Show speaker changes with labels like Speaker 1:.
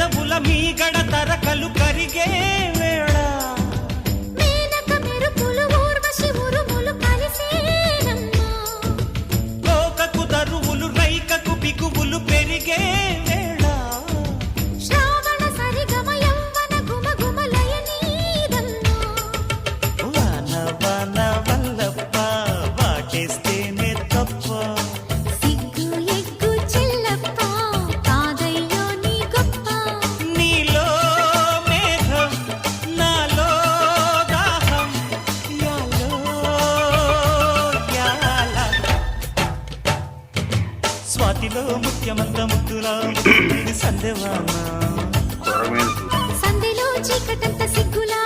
Speaker 1: పెదవుల మీగడ తరకలు కరిగే వేళ
Speaker 2: మేనక మెరుపులు ఊర్వశి ఉరుములు కలిసేనమ్మా
Speaker 1: లోకకు దరువులు రైకకు బిగువులు పెరిగే వేళ
Speaker 2: శ్రావణ సరిగమ యవ్వన గుమ గుమలయ నీదమ్మా
Speaker 1: వాన వాన వల్లప్ప వాటేస్తేనే తప్ప
Speaker 2: సిగ్గు ఎగ్గు చెల్లప్ప కాదయ్యో నీ గొప్ప
Speaker 1: నీలో మేఘం నాలో దాహం యాలో యాల స్వాతిలో ముత్యమంత ముద్దులా ముద్దు సందేవానా
Speaker 3: కొరమేలు
Speaker 2: సందెలో చీకటంత సిగ్గులా